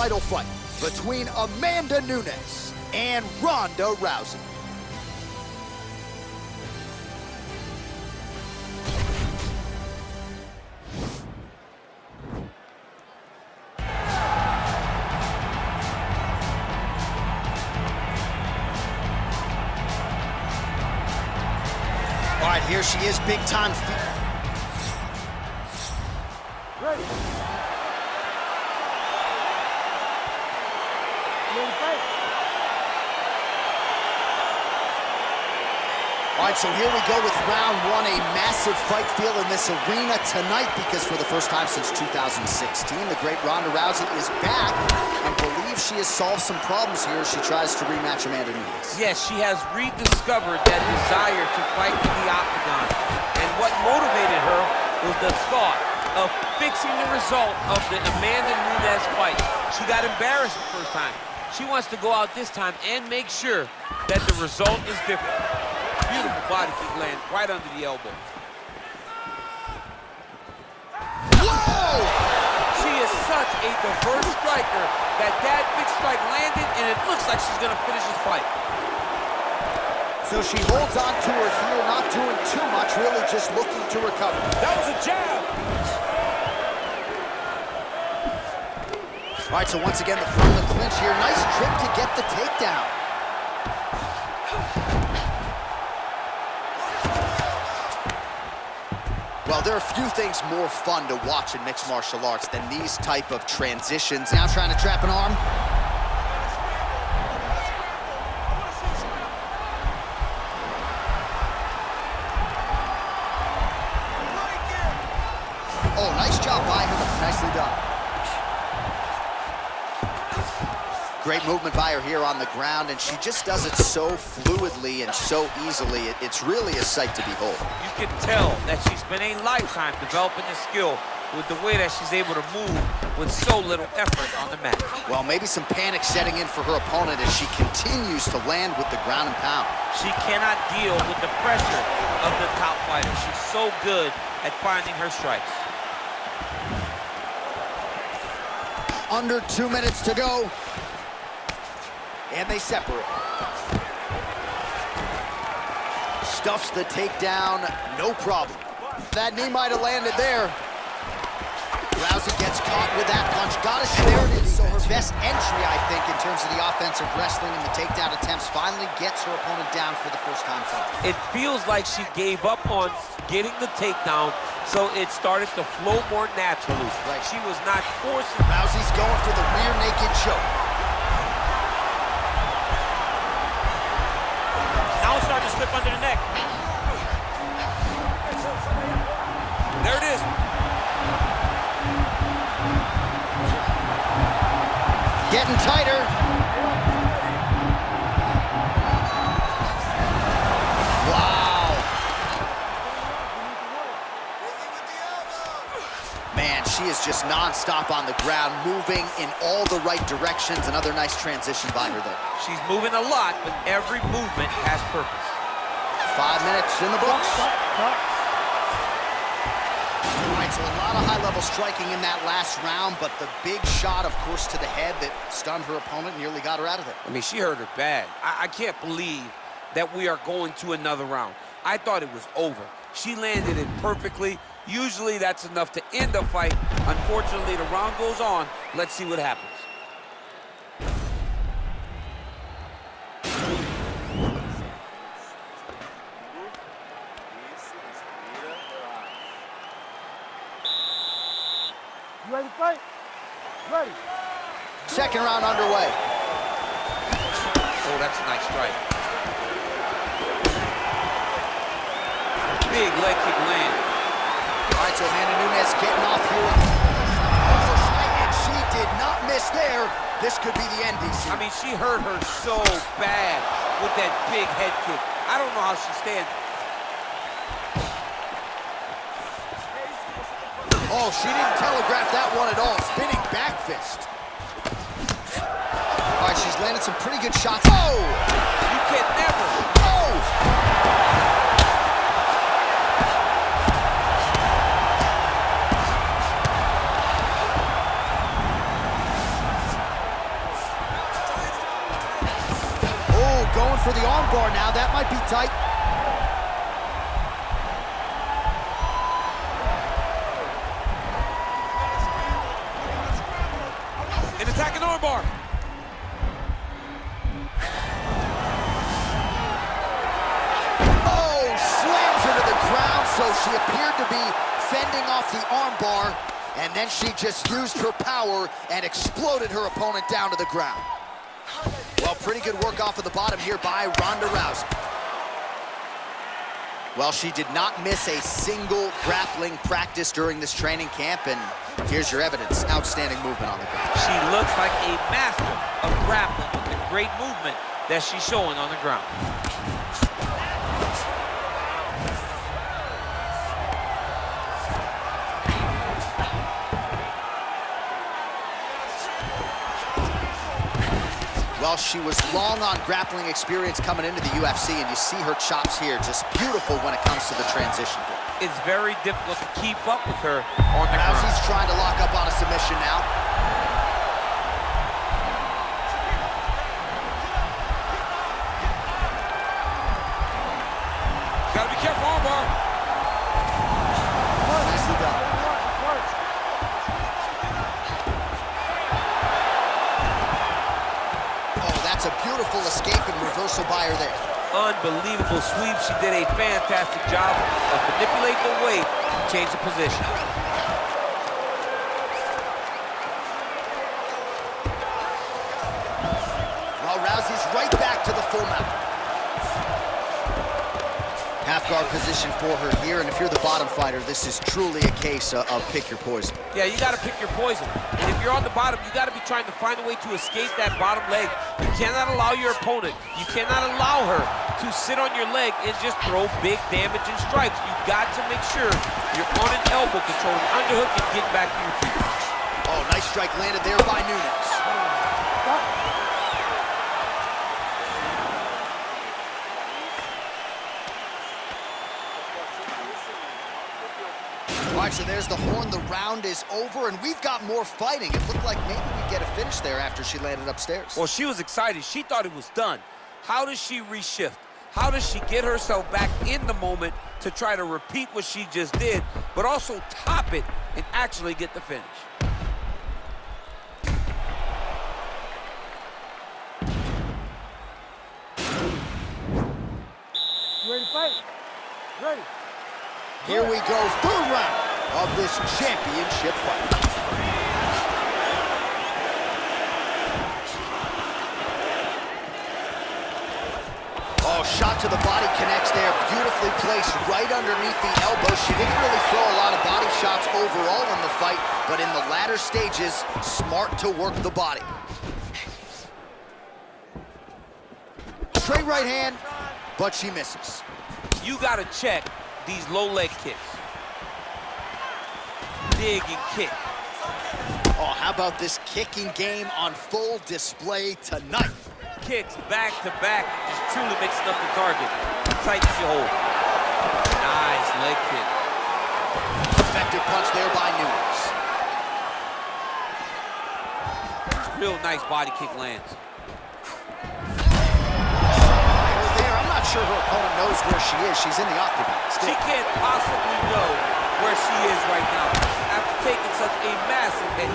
title fight between Amanda Nunes and Ronda Rousey. All right, here she is, big time. Ready. All right, so here we go with round one, a massive fight feel in this arena tonight because for the first time since 2016, the great Ronda Rousey is back and believes she has solved some problems here as she tries to rematch Amanda Nunes. Yes, she has rediscovered that desire to fight in the octagon. And what motivated her was the thought of fixing the result of the Amanda Nunes fight. She got embarrassed the first time. She wants to go out this time and make sure that the result is different. Beautiful body kick land right under the elbow. Whoa! She is such a diverse striker that big strike landed, and it looks like she's gonna finish this fight. So she holds on to her here, not doing too much, really just looking to recover. That was a jab. All right, so once again, the front of the clinch here. Nice trip to get the takedown. Well, there are few things more fun to watch in mixed martial arts than these type of transitions. Now trying to trap an arm. Oh, nice job by her. Nicely done. Great movement by her here on the ground, and she just does it so fluidly and so easily. It's really a sight to behold. You can tell that she spent a lifetime developing this skill with the way that she's able to move with so little effort on the mat. Well, maybe some panic setting in for her opponent as she continues to land with the ground and pound. She cannot deal with the pressure of the top fighter. She's so good at finding her strikes. Under 2 minutes to go. And they separate. Stuffs the takedown, no problem. That knee might have landed there. Rousey gets caught with that punch. Got it, there it is. So her best entry, I think, in terms of the offensive wrestling and the takedown attempts, finally gets her opponent down for the first time. It feels like she gave up on getting the takedown, so it started to flow more naturally. Right. She was not forcing. Rousey's going for the rear naked choke. Now it's starting to slip under the neck. There it is. Getting tighter. Wow. Man, she is just nonstop on the ground, moving in all the right directions. Another nice transition by her there. She's moving a lot, but every movement has purpose. 5 minutes in the books. All right, so a lot of high-level striking in that last round, but the big shot, of course, to the head that stunned her opponent, nearly got her out of there. I mean, she hurt her bad. I can't believe that we are going to another round. I thought it was over. She landed it perfectly. Usually that's enough to end a fight. Unfortunately, the round goes on. Let's see what happens. You ready to fight? Ready. Second round underway. Oh, that's a nice strike. Big leg kick land. All right, so Amanda Nunes getting off here. And she did not miss there. This could be the end, DC. I mean, she hurt her so bad with that big head kick. I don't know how she stands. Oh, she didn't telegraph that one at all. Spinning back fist. All right, she's landed some pretty good shots. Oh! You can never. Oh! going for the armbar now. That might be tight. An attacking armbar. Oh, slams her to the ground, so she appeared to be fending off the armbar, and then she just used her power and exploded her opponent down to the ground. Well, pretty good work off of the bottom here by Ronda Rousey. Well, she did not miss a single grappling practice during this training camp, and here's your evidence. Outstanding movement on the ground. She looks like a master of grappling with the great movement that she's showing on the ground. Well, she was long on grappling experience coming into the UFC, and you see her chops here, just beautiful when it comes to the transition. It's very difficult to keep up with her on the ground. Rousey's trying to lock up on a submission now. Gotta be careful, armbar. Nicely done. A beautiful escape and reversal by her there. Unbelievable sweep. She did a fantastic job of manipulating the weight to change the position. Well, Rousey's right back to the full mount. Half guard position for her here, and if you're the bottom fighter, this is truly a case of pick your poison. Yeah, you gotta pick your poison. And if you're on the bottom, you gotta be trying to find a way to escape that bottom leg. You cannot allow your opponent, you cannot allow her to sit on your leg and just throw big damaging strikes. You've got to make sure you're on an elbow control, an underhook, and getting back to your feet. Oh, nice strike landed there by Nunes. All right, so there's the horn. The round is over, and we've got more fighting. It looked like maybe we'd get a finish there after she landed upstairs. Well, she was excited. She thought it was done. How does she reshift? How does she get herself back in the moment to try to repeat what she just did, but also top it and actually get the finish? You ready to fight? Ready. Here we go, third round of this championship fight. Oh, shot to the body connects there, beautifully placed right underneath the elbow. She didn't really throw a lot of body shots overall in the fight, but in the latter stages, smart to work the body. Straight right hand, but she misses. You gotta check these low leg kicks. Dig and kick. Oh, how about this kicking game on full display tonight? Kicks back to back, just truly mixing up the target. Tightens your hold. Nice leg kick. Effective punch there by Nunes. Real nice body kick lands. I'm not sure her opponent knows where she is. She's in the octagon. She can't possibly know where she is right now after taking such a massive hit.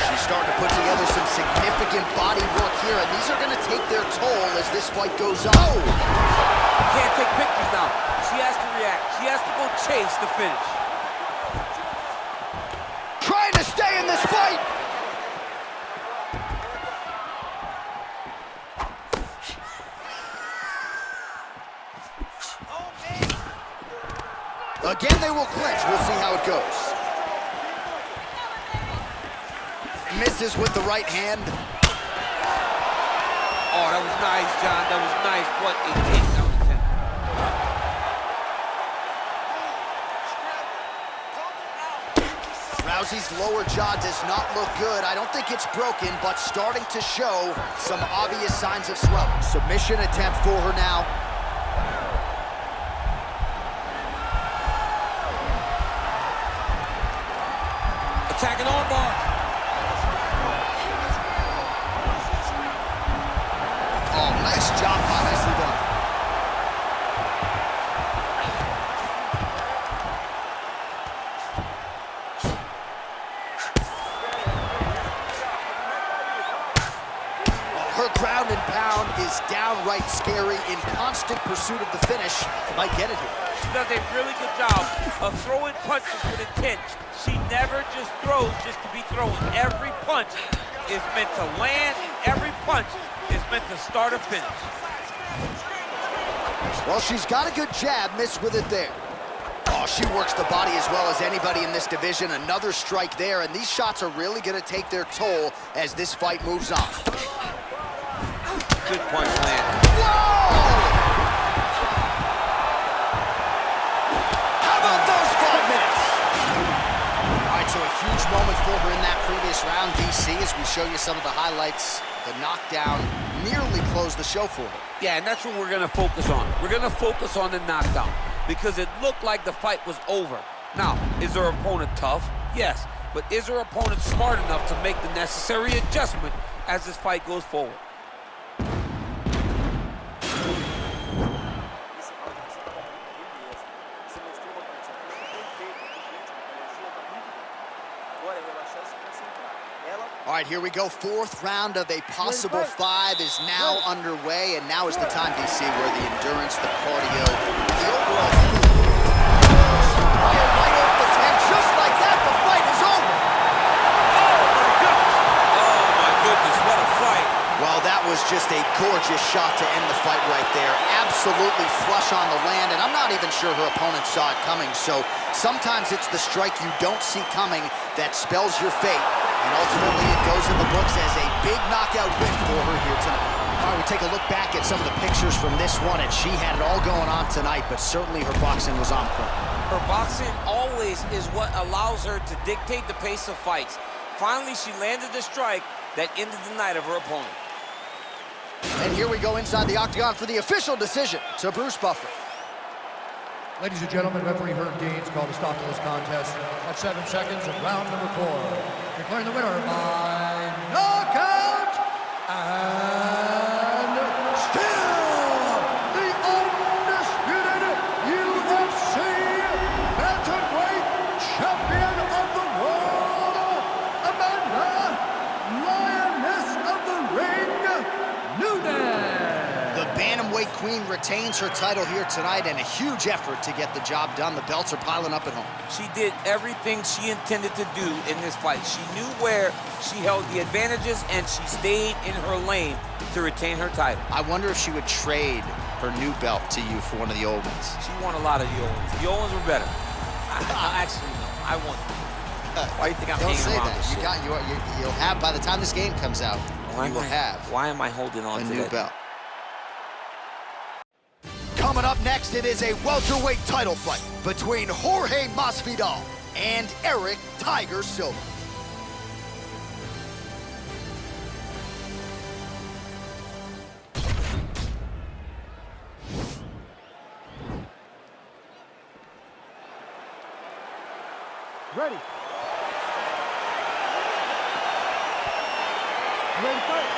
She's starting to put together some significant body work here, and these are going to take their toll as this fight goes on. Oh! Can't take pictures now. She has to react. She has to go chase the finish. Trying to stay in this fight! Again, they will clinch. We'll see how it goes. Misses with the right hand. Oh, that was nice, John. That was nice. What a takedown attempt. Rousey's lower jaw does not look good. I don't think it's broken, but starting to show some obvious signs of swelling. Submission attempt for her now. Attacking armbar. Oh, nice job by ground and pound is downright scary. In constant pursuit of the finish, might get it here. She does a really good job of throwing punches with intent. She never just throws just to be throwing. Every punch is meant to land, and every punch is meant to start or finish. Well, she's got a good jab, missed with it there. Oh, she works the body as well as anybody in this division. Another strike there, and these shots are really going to take their toll as this fight moves on. Good punch land. Whoa! How about those 5 minutes? All right, so a huge moment for her in that previous round, DC, as we show you some of the highlights. The knockdown nearly closed the show for her. Yeah, and that's what we're going to focus on. We're going to focus on the knockdown because it looked like the fight was over. Now, is her opponent tough? Yes. But is her opponent smart enough to make the necessary adjustment as this fight goes forward? All right, here we go. 4th round of a possible 5 is now underway, and now is the time, DC, where the endurance, the cardio, the overall fire right off the 10. Just like that, the fight is over. Oh, my goodness, what a fight. Well, that was just a gorgeous shot to end the fight right there. Absolutely flush on the land, and I'm not even sure her opponent saw it coming. So sometimes it's the strike you don't see coming that spells your fate. And ultimately, it goes in the books as a big knockout win for her here tonight. All right, we take a look back at some of the pictures from this one, and she had it all going on tonight, but certainly her boxing was on point. Her boxing always is what allows her to dictate the pace of fights. Finally, she landed the strike that ended the night of her opponent. And here we go inside the octagon for the official decision to Bruce Buffer. Ladies and gentlemen, referee Herb Deans called a stop to this contest at 7 seconds of round number 4. Declaring the winner by knockout, and still the undisputed UFC bantamweight champion of the world, Amanda Lioness of the Ring, Nunes. The bantamweight queen retains her title here tonight, and a huge effort to get the job done. The belts are piling up at home. She did everything she intended to do in this fight. She knew where she held the advantages, and she stayed in her lane to retain her title. I wonder if she would trade her new belt to you for one of the old ones. She won a lot of the old ones. The old ones were better. Actually, no, I won. Why do you think I'm Don't hanging say around that. this shit? You'll have, by the time this game comes out, Why you will have Why am I holding on a to new that? belt. Coming up next, it is a welterweight title fight between Jorge Masvidal and Eric Tiger Silva. Ready. Ready to fight.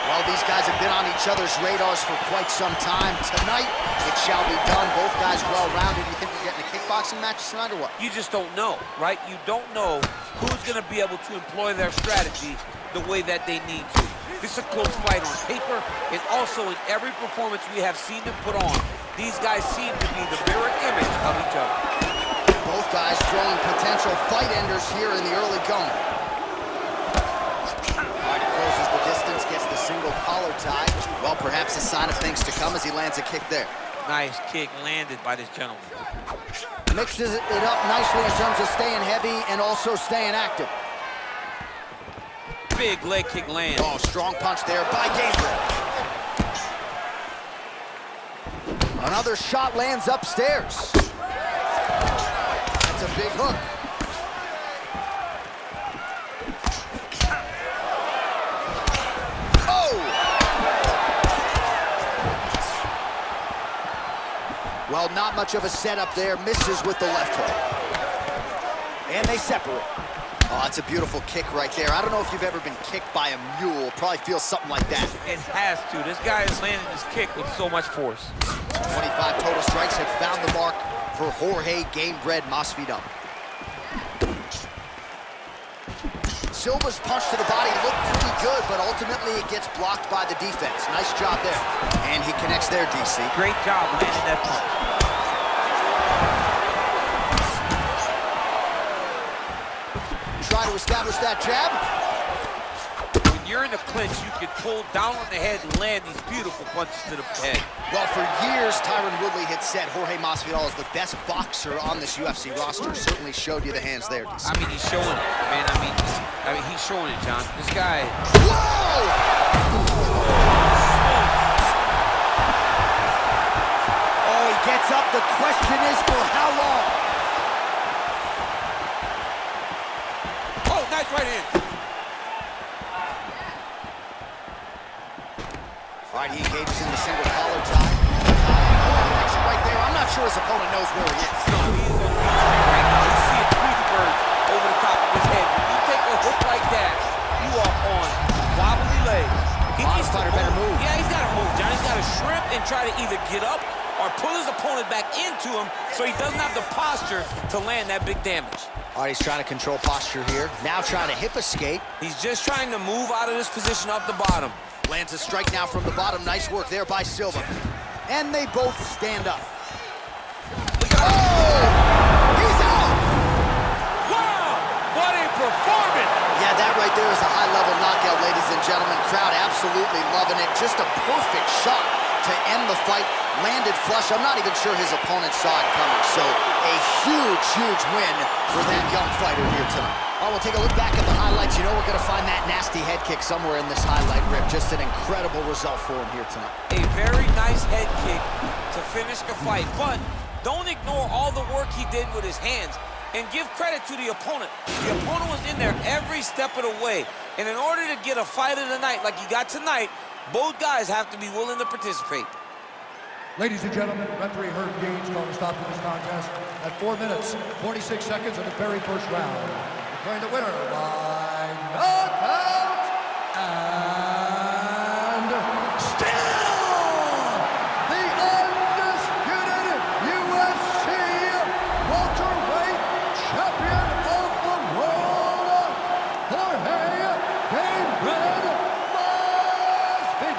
Well, these guys have been on each other's radars for quite some time. Tonight, it shall be done. Both guys well-rounded. You think we're getting a kickboxing match tonight or what? You just don't know, right? You don't know who's going to be able to employ their strategy the way that they need to. This is a close fight on paper, and also in every performance we have seen them put on. These guys seem to be the mirror image of each other. Both guys throwing potential fight enders here in the early going. Closes the distance, gets the single collar tie. Well, perhaps a sign of things to come as he lands a kick there. Nice kick landed by this gentleman. Mixes it up nicely in terms of staying heavy and also staying active. Big leg kick land. Oh, strong punch there by Gabriel. Another shot lands upstairs. That's a big hook. Well, not much of a setup there. Misses with the left hook. And they separate. Oh, that's a beautiful kick right there. I don't know if you've ever been kicked by a mule. Probably feels something like that. It has to. This guy is landing this kick with so much force. 25 total strikes have found the mark for Jorge Gamebred Masvidal. Silva's punch to the body looked pretty good, but ultimately it gets blocked by the defense. Nice job there. And he connects there, DC. Great job landing that punch. Try to establish that jab. When you're in a clinch, you can pull down on the head and land these beautiful punches to the head. Well, for years, Tyron Woodley had said Jorge Masvidal is the best boxer on this UFC roster. Certainly showed you the hands there, DC. I mean, he's showing it, man. I mean, he's showing it, John. This guy. Whoa! Oh, he gets up. The question is for how long? Oh, nice right hand. All right, he engages in the single collar tie. Connection right there. I'm not sure his opponent knows where he is. No, he is on the right now. You see a Tweety bird over the top of his head. When you take a hook like that, you are on wobbly legs. He needs to better move. Yeah, he's got to move, John. He's got to shrimp and try to either get up or pull his opponent back into him so he doesn't have the posture to land that big damage. All right, he's trying to control posture here. Now trying to hip escape. He's just trying to move out of this position off the bottom. Lands a strike now from the bottom. Nice work there by Silva. And they both stand up. Oh! He's out! Wow! What a performance! Yeah, that right there is a high-level knockout, ladies and gentlemen. Crowd absolutely loving it. Just a perfect shot to end the fight. Landed flush. I'm not even sure his opponent saw it coming. So a huge, huge win for that young fighter here tonight. All right, we'll take a look back at the highlights. You know we're going to find that nasty head kick somewhere in this highlight rip. Just an incredible result for him here tonight. A very nice head kick to finish the fight, but don't ignore all the work he did with his hands and give credit to the opponent. The opponent was in there every step of the way, and in order to get a fight of the night like you got tonight, both guys have to be willing to participate. Ladies and gentlemen, referee Herb Gaines called a stop to this contest at 4 minutes, 46 seconds of the very first round. Declaring the winner by knockout and still the undisputed UFC welterweight champion of the world, Jorge David Masvidal.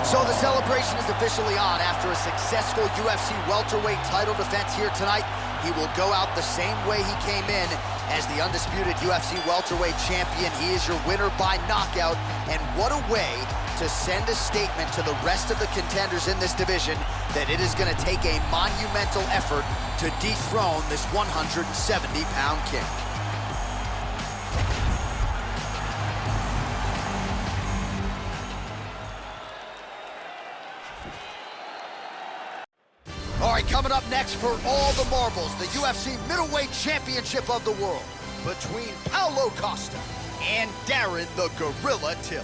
So the celebration is officially on. After a successful UFC welterweight title defense here tonight, he will go out the same way he came in as the undisputed UFC welterweight champion. He is your winner by knockout, and what a way to send a statement to the rest of the contenders in this division that it is going to take a monumental effort to dethrone this 170-pound king. All right, coming up next for all the marbles, the UFC Middleweight Championship of the World between Paulo Costa and Darren the Gorilla Till.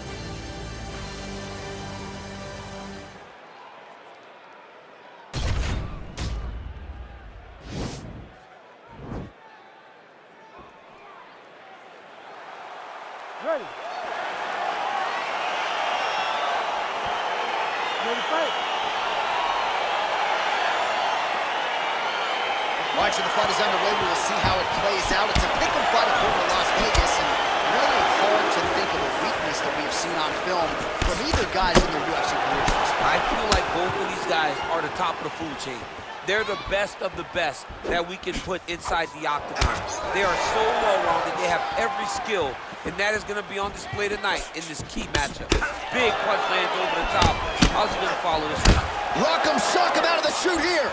Ready. Ready to fight. All right, so the fight is underway. We will see how it plays out. It's a pick'em fight according to Las Vegas, and really hard to think of a weakness that we've seen on film from either guys in their UFC careers. I feel like both of these guys are the top of the food chain. They're the best of the best that we can put inside the octagon. They are so well-rounded. They have every skill, and that is going to be on display tonight in this key matchup. Big punch lands over the top. How's he going to follow this one? Rock 'em, sock 'em out of the chute here.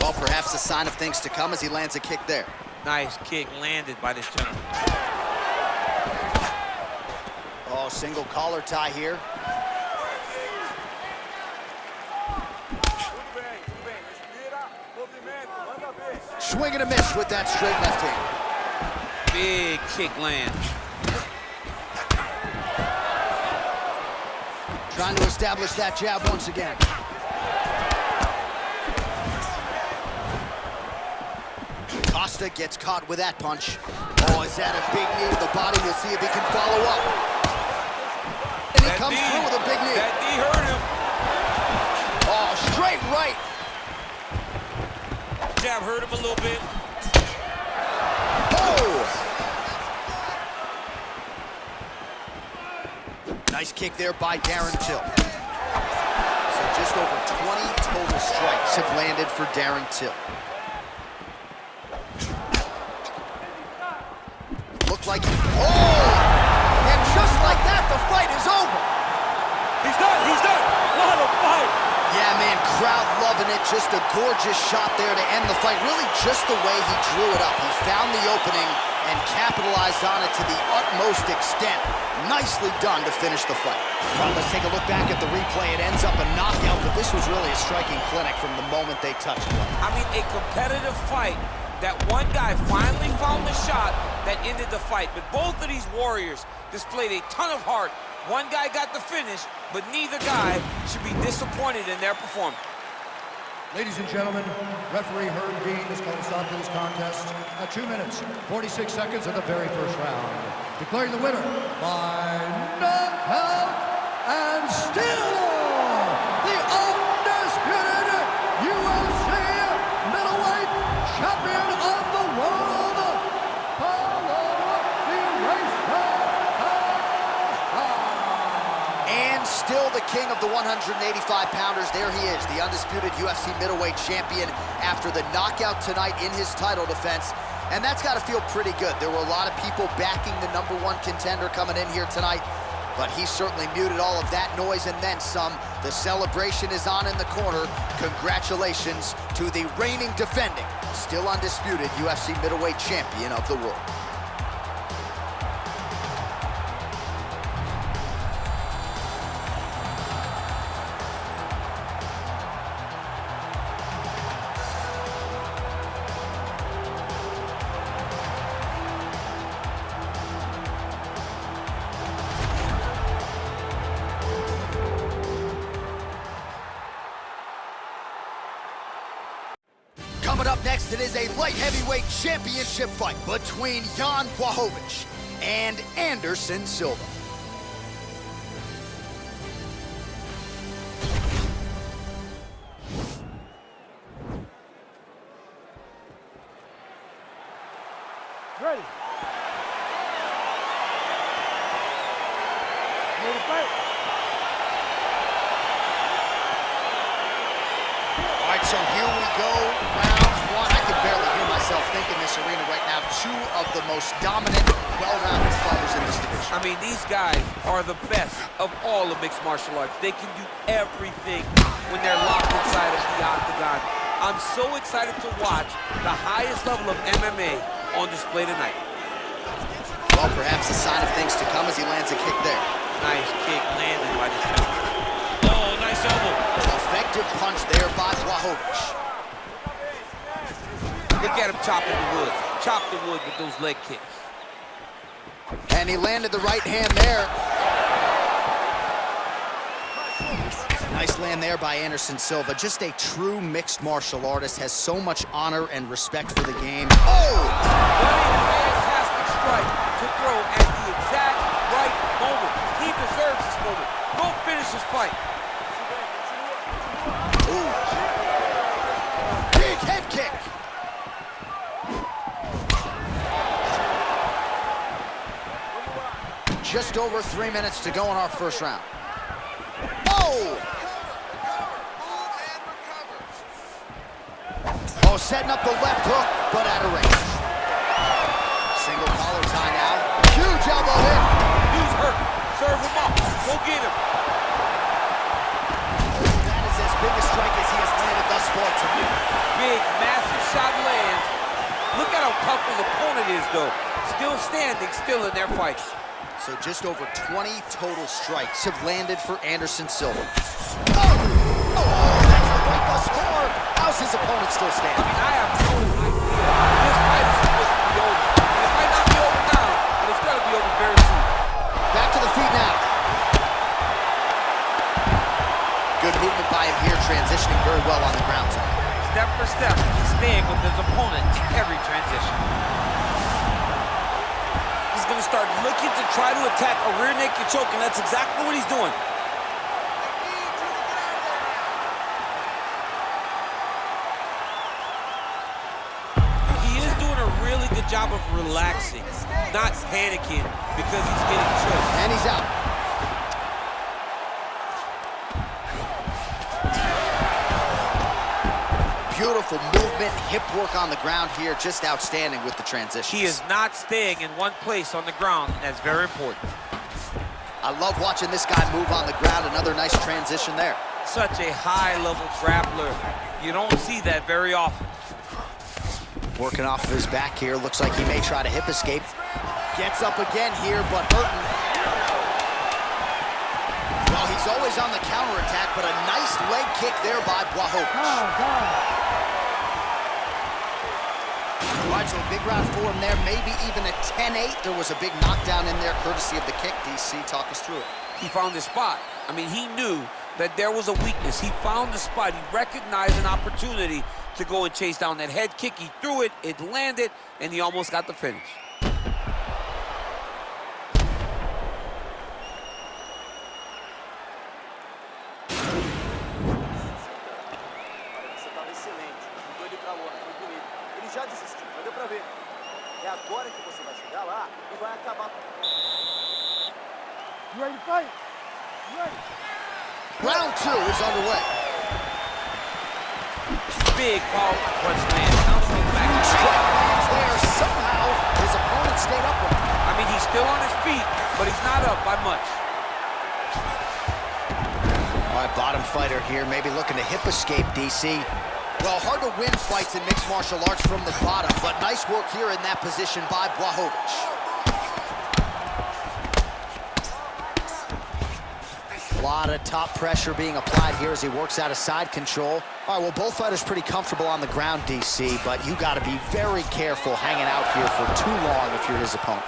Well, perhaps a sign of things to come as he lands a kick there. Nice kick landed by this gentleman. Oh, single collar tie here. Swing and a miss with that straight left hand. Big kick land. Trying to establish that jab once again. Costa gets caught with that punch. Oh, is that a big knee to the body? We'll see if he can follow up. And he comes through with a big knee. That knee hurt him. Oh, straight right. jab hurt him a little bit. Oh! Nice kick there by Darren Till. So just over 20 total strikes have landed for Darren Till. Looked like, oh! And just like that, the fight is over. He's done. What a fight. Yeah, man, crowd loving it. Just a gorgeous shot there to end the fight. Really just the way he drew it up. He found the opening and capitalized on it to the utmost extent. Nicely done to finish the fight. Well, let's take a look back at the replay. It ends up a knockout, but this was really a striking clinic from the moment they touched it. I mean, a competitive fight that one guy finally found the shot that ended the fight. But both of these warriors displayed a ton of heart. One guy got the finish, but neither guy should be disappointed in their performance. Ladies and gentlemen, referee Herb Dean has called a stop to this contest at 2 minutes, 46 seconds of the very first round. Declaring the winner by knockout and still the undisputed UFC middleweight champion of the world, Paulo Eraser. And still the king of the 185-pounders. There he is, the undisputed UFC middleweight champion after the knockout tonight in his title defense. And that's got to feel pretty good. There were a lot of people backing the #1 contender coming in here tonight, but he certainly muted all of that noise and then some. The celebration is on in the corner. Congratulations to the reigning, defending, still undisputed UFC middleweight champion of the world. Coming up next, it is a light heavyweight championship fight between Jan Blachowicz and Anderson Silva. Ready. Ready to fight. All right, so here we go, round one. I can barely hear myself think in this arena right now. Two of the most dominant, well-rounded fighters in this division. I mean, these guys are the best of all of mixed martial arts. They can do everything when they're locked inside of the octagon. I'm so excited to watch the highest level of MMA on display tonight. Well, perhaps a sign of things to come as he lands a kick there. Nice kick landed by this guy. Oh, nice elbow. Effective punch there by Blachowicz. Look at him chopping the wood. Chop the wood with those leg kicks. And he landed the right hand there. Nice land there by Anderson Silva. Just a true mixed martial artist, has so much honor and respect for the game. Oh! What a fantastic strike to throw at the exact right moment. He deserves this moment. Go finish his fight. Ooh. Big head kick. Just over 3 minutes to go in our first round. Oh! Oh, setting up the left hook, but out of range. Single collar tie now. Huge elbow hit. He's hurt. Serve him up. Go get him. That is as big a strike as he has landed thus far to me. Big, massive shot lands. Look at how tough his opponent is, though. Still standing, still in their fight. So just over 20 total strikes have landed for Anderson Silva. Oh! Oh, that's the fight thus far. How's his opponent still I standing? mean, I have no idea. This fight is supposed to be over. It might not be over now, but it's going to be over very soon. Back to the feet now. Good movement by him here, transitioning very well on the ground tonight. Step for step, staying with his opponent every transition. He's going to start looking to try to attack a rear naked choke, and that's exactly what he's doing. good job of relaxing, not panicking because he's getting choked. And he's out. Beautiful movement, hip work on the ground here, just outstanding with the transition. He is not staying in one place on the ground, and that's very important. I love watching this guy move on the ground. Another nice transition there. Such a high-level grappler. You don't see that very often. Working off of his back here. Looks like he may try to hip escape. Gets up again here, but hurting. Well, he's always on the counterattack, but a nice leg kick there by Blachowicz. Oh, God. All right, so a big round for him there, maybe even a 10-8. There was a big knockdown in there, courtesy of the kick. DC, talk us through it. He found his spot. I mean, he knew that there was a weakness. He found the spot. He recognized an opportunity to go and chase down that head kick. He threw it, it landed, and he almost got the finish. Já desistiu, mas deu pra ver. É agora que você vai chegar lá e vai acabar. You ready to fight? You ready? Round 2 is underway. Big power punch land. Bouncing back. Strike lands there. Somehow, his opponent stayed upright. I mean, he's still on his feet, but he's not up by much. All right, bottom fighter here, maybe looking to hip escape, DC. Well, hard to win fights in mixed martial arts from the bottom, but nice work here in that position by Blachowicz. A lot of top pressure being applied here as he works out of side control. All right, well, both fighters pretty comfortable on the ground, DC, but you got to be very careful hanging out here for too long if you're his opponent.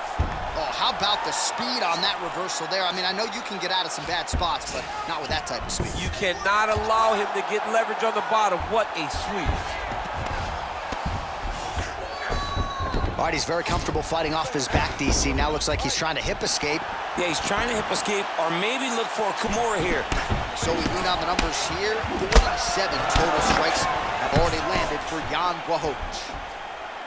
Oh, how about the speed on that reversal there? I mean, I know you can get out of some bad spots, but not with that type of speed. You cannot allow him to get leverage on the bottom. What a sweep. All right, he's very comfortable fighting off his back, DC. Now looks like he's trying to hip escape. Yeah, he's trying to hip escape or maybe look for a Kimura here. So we lean on the numbers here. 47 total strikes have already landed for Jan Blachowicz.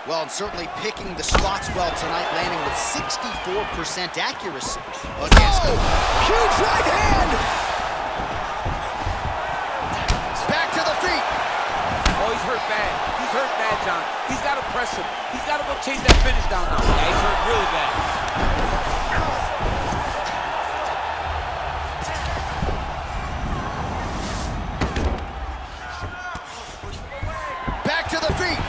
Well, and certainly picking the spots well tonight, landing with 64% accuracy. Against huge right hand! Back to the feet. Oh, he's hurt bad. He's hurt bad, John. He's got to press him. He's got to go chase that finish down now. Yeah, he's hurt really bad. Back to the feet.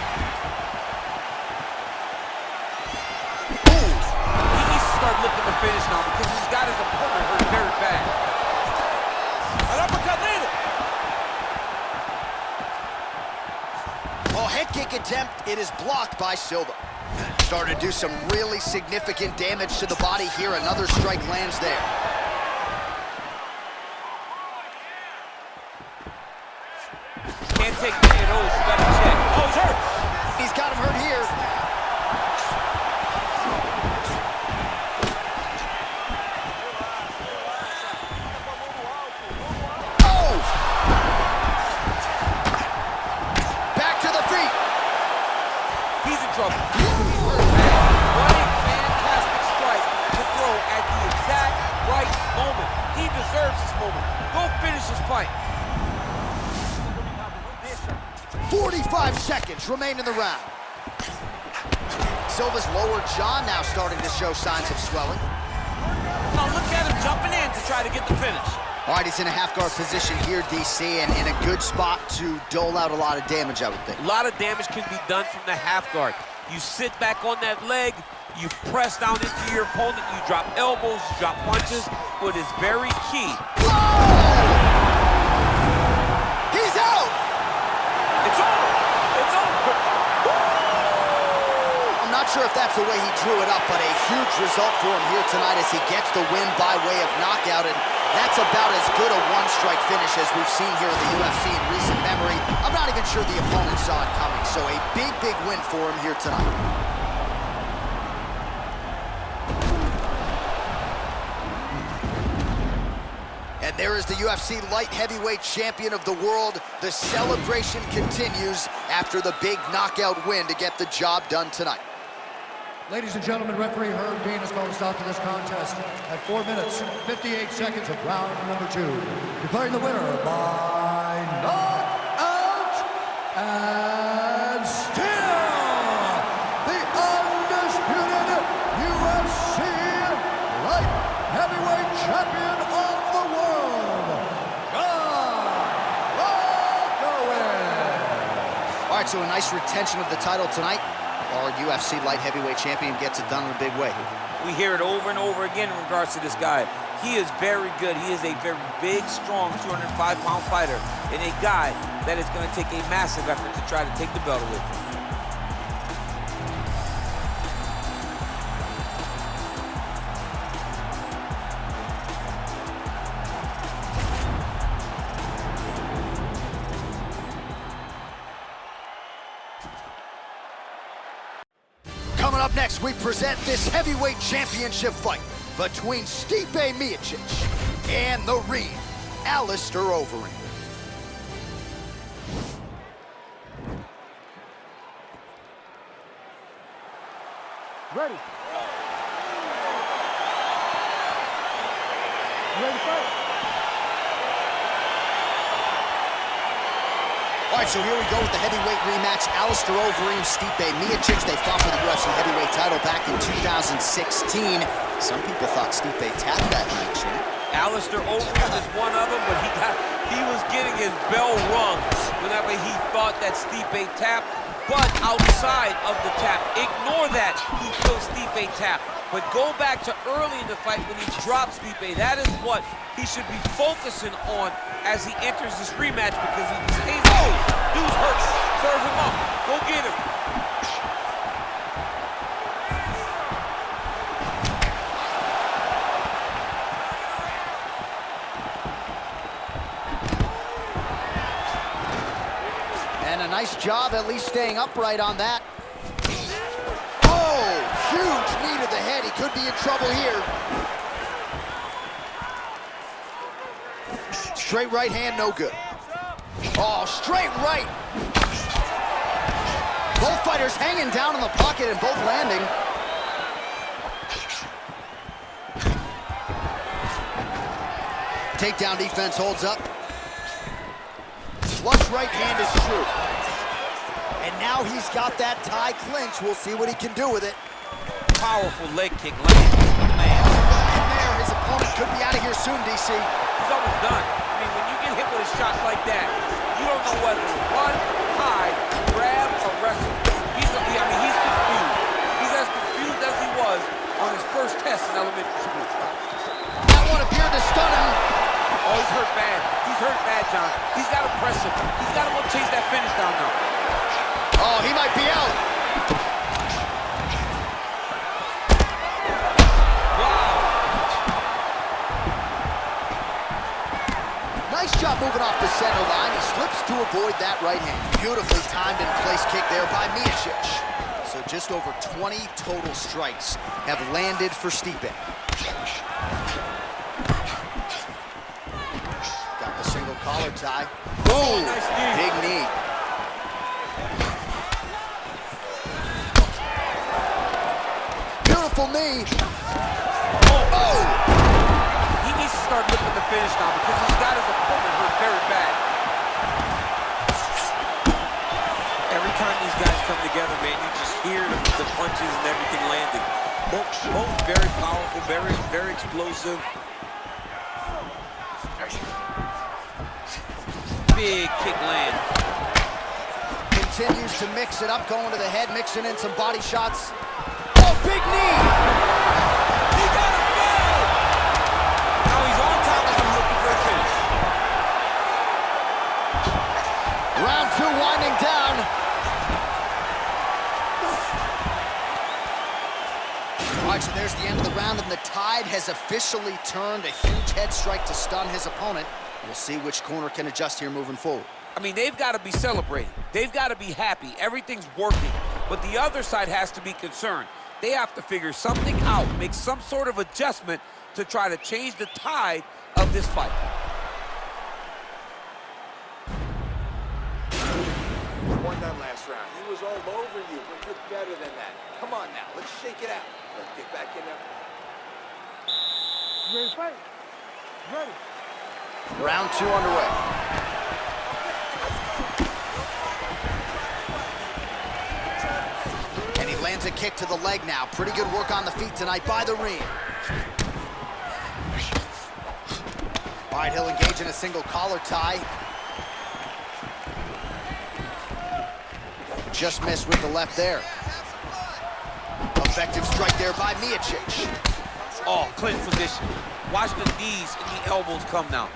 He needs to start looking to finish now because he's got his opponent hurt very bad. An uppercut later. Well, head kick attempt, it is blocked by Silva. Starting to do some really significant damage to the body here. Another strike lands there. Can't take many of those. You got to check. Oh, he's hurt. He's got him hurt here. Oh! Back to the feet. He's in trouble. What a fantastic strike to throw at the exact right moment. He deserves this moment. Go finish this fight. 45 seconds remain in the round. Silva's lower jaw now starting to show signs of swelling. Now look at him jumping in to try to get the finish. All right, he's in a half-guard position here, DC, and in a good spot to dole out a lot of damage, I would think. A lot of damage can be done from the half guard. You sit back on that leg, you press down into your opponent, you drop elbows, you drop punches. What is very key. Whoa! He's out! It's over. It's over. I'm not sure if that's the way he drew it up, but a huge result for him here tonight as he gets the win by way of knockout, and that's about as good a one-strike finish as we've seen here in the UFC in recent memory. I'm not even sure the opponent saw it coming, so a big, big win for him here tonight. And there is the UFC light heavyweight champion of the world. The celebration continues after the big knockout win to get the job done tonight. Ladies and gentlemen, referee Herb Dean has called a stop to this contest at 4 minutes, 58 seconds of round number 2. Declaring the winner by knockout and still the undisputed UFC light heavyweight champion of the world, Guy Blachowicz. All right, so a nice retention of the title tonight. Our UFC light heavyweight champion gets it done in a big way. We hear it over and over again in regards to this guy. He is very good. He is a very big, strong 205-pound fighter and a guy that is going to take a massive effort to try to take the belt away from him. Coming up next, we present this heavyweight championship fight between Stipe Miocic and the Reed, Alistair Overeem. Ready. Ready to fight? All right, so here we go with the heavyweight rematch. Alistair Overeem, Stipe Miocic. They fought for the UFC heavyweight title back in 2016. Some people thought Stipe tapped that night, champ. Alistair Overeem is one of them, but he was getting his bell rung whenever he thought that Stipe tapped. But outside of the tap, ignore that, he feels Stipe tap. But go back to early in the fight when he dropped Stipe. That is what he should be focusing on as he enters this rematch, because he stays, oh, dude's hurt, serve him up, go get him. And a nice job at least staying upright on that. Oh, huge knee to the head. He could be in trouble here. Straight right hand, no good. Oh, straight right. Both fighters hanging down in the pocket and both landing. Takedown defense holds up. Flush right hand is true. And now he's got that tie clinch. We'll see what he can do with it. Powerful leg kick lands. Man. And there, his opponent could be out of here soon, DC. He's almost done. I mean, when you get hit with a shot like that, you don't know whether to run, hide, grab, or wrestle. He's confused. He's as confused as he was on his first test in elementary school. That one appeared to stun him. Oh, he's hurt bad. He's hurt bad, John. He's got to press him. He's got to go chase that finish down now. Oh, he might be out. Nice job moving off the center line. He slips to avoid that right hand. Beautifully timed and placed kick there by Miocic. So just over 20 total strikes have landed for Stipe. Got the single collar tie. Boom! Nice knee. Big knee. Beautiful knee. Oh! He needs to start looking to finish now because he's got his opponent hurt very bad. Every time these guys come together, man, you just hear the punches and everything landing. Both very powerful, very explosive. Big kick land. Continues to mix it up, going to the head, mixing in some body shots. Oh, big knee! He got it down! Now he's on top of him looking for a finish. Round 2 winding down. All right, so there's the end of the round, and the tide has officially turned. A huge head strike to stun his opponent. We'll see which corner can adjust here moving forward. I mean, they've got to be celebrating. They've got to be happy. Everything's working. But the other side has to be concerned. They have to figure something out, make some sort of adjustment to try to change the tide of this fight. Won that last round. He was all over you, but you're better than that. Come on now, let's shake it out. Let's get back in there. You ready to fight? Ready. Round 2 underway. And he lands a kick to the leg now. Pretty good work on the feet tonight by the Reem. All right, he'll engage in a single collar tie. Just missed with the left there. Effective strike there by Miocic. Oh, clinch position. Watch the knees and the elbows come now.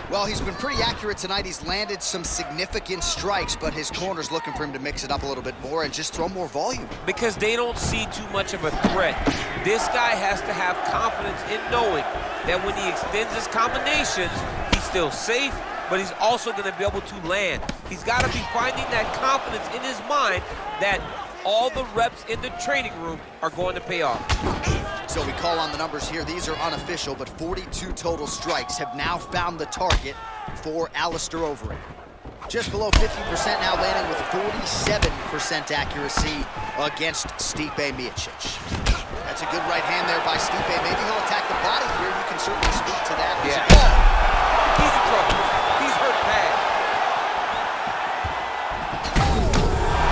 Well, he's been pretty accurate tonight. He's landed some significant strikes, but his corner's looking for him to mix it up a little bit more and just throw more volume. Because they don't see too much of a threat. This guy has to have confidence in knowing that when he extends his combinations, he's still safe, but he's also going to be able to land. He's got to be finding that confidence in his mind that all the reps in the training room are going to pay off. So we call on the numbers here. These are unofficial, but 42 total strikes have now found the target for Alistair Overeem. Just below 50% now, landing with 47% accuracy against Stipe Miocic. That's a good right hand there by Stipe. Maybe he'll attack the body here. You can certainly speak to that. Yeah. Oh! He's in trouble. He's hurt bad.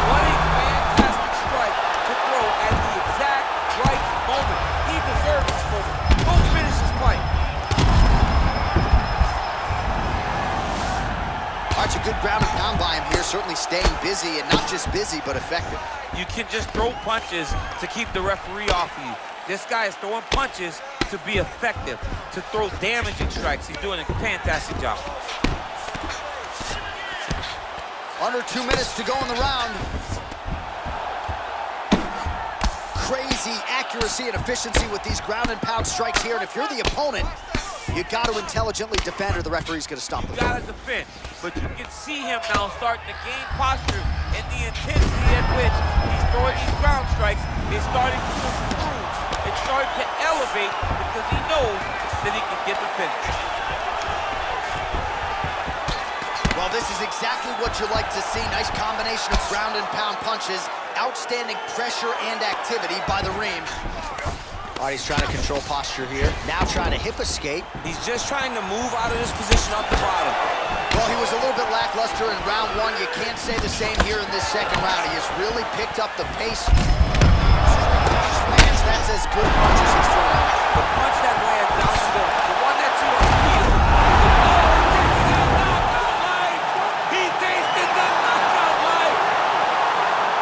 What a fantastic strike to throw at the exact right moment. He deserves this moment. Go finish his fight. That's a good ground and pound by him here, certainly staying busy, and not just busy, but effective. You can just throw punches to keep the referee off of you. This guy is throwing punches to be effective, to throw damaging strikes. He's doing a fantastic job. Under 2 minutes to go in the round. Crazy accuracy and efficiency with these ground and pound strikes here, and if you're the opponent, you got to intelligently defend or the referee's going to stop the You got to defend, but you can see him now starting to gain posture, and the intensity at which he's throwing these ground strikes is starting to improve. It's starting to elevate because he knows that he can get the finish. Well, this is exactly what you like to see. Nice combination of ground and pound punches, outstanding pressure and activity by the Reem. All right, he's trying to control posture here. Now trying to hip escape. He's just trying to move out of this position up the bottom. Well, he was a little bit lackluster in round 1. You can't say the same here in this second round. He has really picked up the pace. Man, that's as good a punch as he's throwing. The punch that lands down the middle, the one that's on the field. He tasted the knockout life.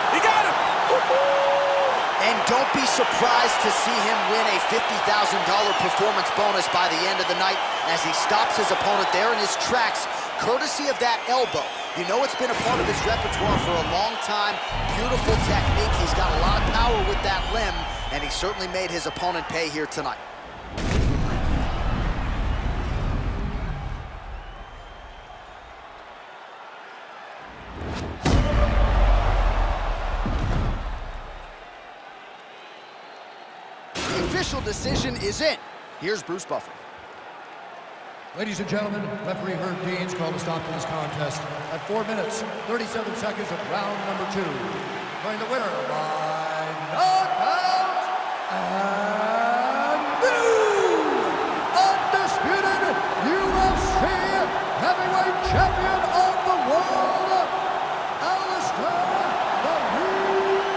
He got him. And don't be surprised to see him win a $50,000 performance bonus by the end of the night as he stops his opponent there in his tracks, courtesy of that elbow. You know it's been a part of his repertoire for a long time. Beautiful technique. He's got a lot of power with that limb, and he certainly made his opponent pay here tonight. The official decision is in. Here's Bruce Buffer. Ladies and gentlemen, referee Herb Dean's called a stop to this contest at 4 minutes, 37 seconds of round number 2. Declaring the winner by knockout and new undisputed UFC heavyweight champion of the world, Alistair "The Reem"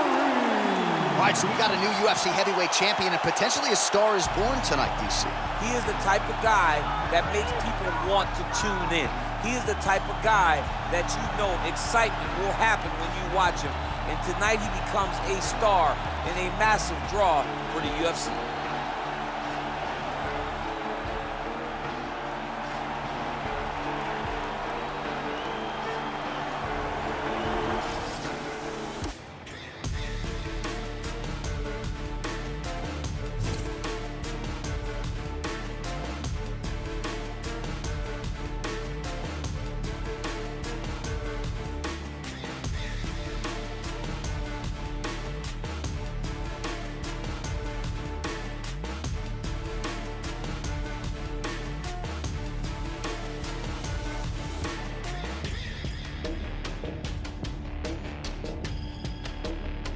Overeem. All right, so we got a new UFC heavyweight champion, and potentially a star is born tonight, DC. He is the type of guy that makes people want to tune in. He is the type of guy that you know excitement will happen when you watch him. And tonight he becomes a star and a massive draw for the UFC.